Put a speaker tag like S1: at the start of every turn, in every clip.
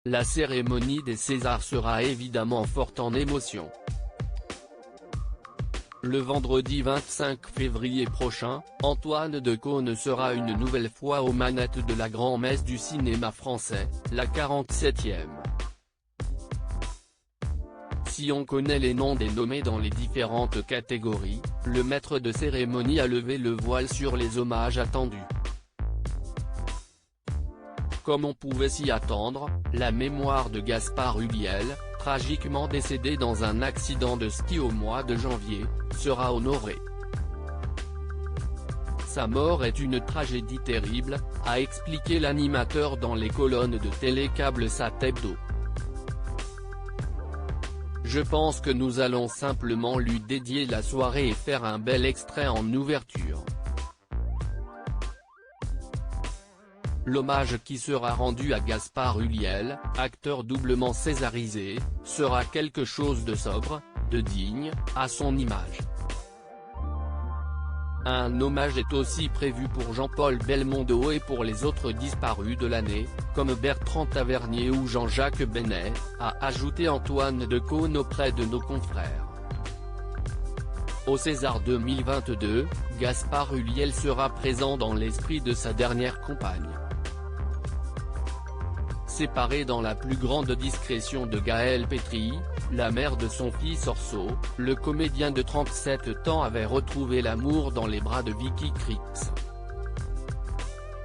S1: La cérémonie des Césars sera évidemment forte en émotions. Le vendredi 25 février prochain, Antoine Decaune sera une nouvelle fois aux manettes de la grand-messe du cinéma français, la 47e. Si on connaît les noms des nommés dans les différentes catégories, le maître de cérémonie a levé le voile sur les hommages attendus. Comme on pouvait s'y attendre, la mémoire de Gaspard Ulliel, tragiquement décédé dans un accident de ski au mois de janvier, sera honorée. Sa mort est une tragédie terrible, a expliqué l'animateur dans les colonnes de Télécable Sat Hebdo. Je pense que nous allons simplement lui dédier la soirée et faire un bel extrait en ouverture. L'hommage qui sera rendu à Gaspard Ulliel, acteur doublement césarisé, sera quelque chose de sobre, de digne, à son image. Un hommage est aussi prévu pour Jean-Paul Belmondo et pour les autres disparus de l'année, comme Bertrand Tavernier ou Jean-Jacques Benet, a ajouté Antoine Decaune auprès de nos confrères. Au César 2022, Gaspard Ulliel sera présent dans l'esprit de sa dernière compagne. Séparé dans la plus grande discrétion de Gaëlle Pétry, la mère de son fils Orso, le comédien de 37 ans avait retrouvé l'amour dans les bras de Vicky Krieps.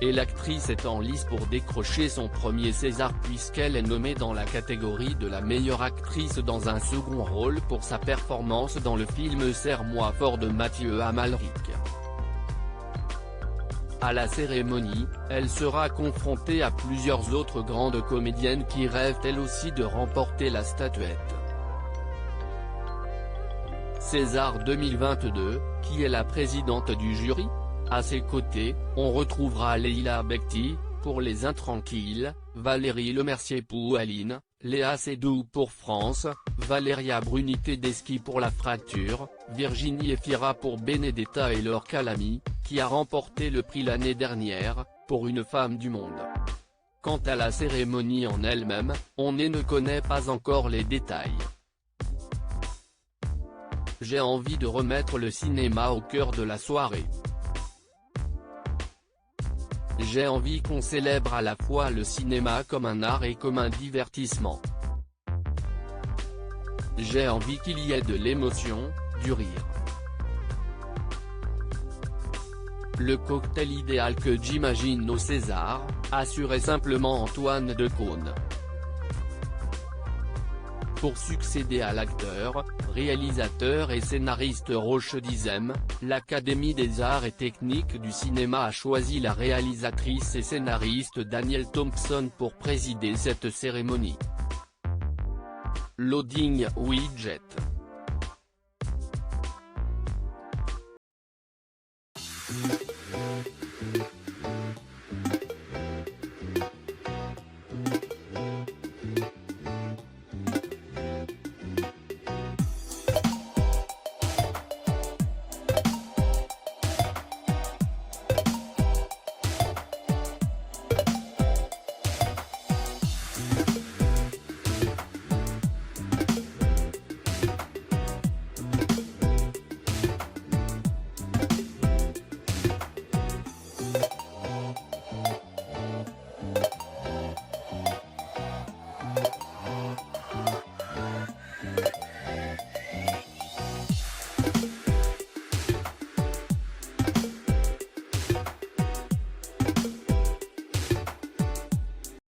S1: Et l'actrice est en lice pour décrocher son premier César puisqu'elle est nommée dans la catégorie de la meilleure actrice dans un second rôle pour sa performance dans le film Serre-moi fort de Mathieu Amalric. À la cérémonie, elle sera confrontée à plusieurs autres grandes comédiennes qui rêvent elles aussi de remporter la statuette. César 2022, qui est la présidente du jury? À ses côtés, on retrouvera Leila Bekti, pour Les Intranquilles, Valérie Lemercier pour Aline, Léa Seydoux pour France, Valéria Bruni Tedeschi pour La Fracture, Virginie Efira pour Benedetta et Laure Calamy, qui a remporté le prix l'année dernière, pour Une femme du monde. Quant à la cérémonie en elle-même, on ne connaît pas encore les détails. J'ai envie de remettre le cinéma au cœur de la soirée. J'ai envie qu'on célèbre à la fois le cinéma comme un art et comme un divertissement. J'ai envie qu'il y ait de l'émotion, du rire. Le cocktail idéal que j'imagine au César, assurait simplement Antoine Decaune. Pour succéder à l'acteur, réalisateur et scénariste Roche Dizem, l'Académie des arts et techniques du cinéma a choisi la réalisatrice et scénariste Danielle Thompson pour présider cette cérémonie. Loading Widget.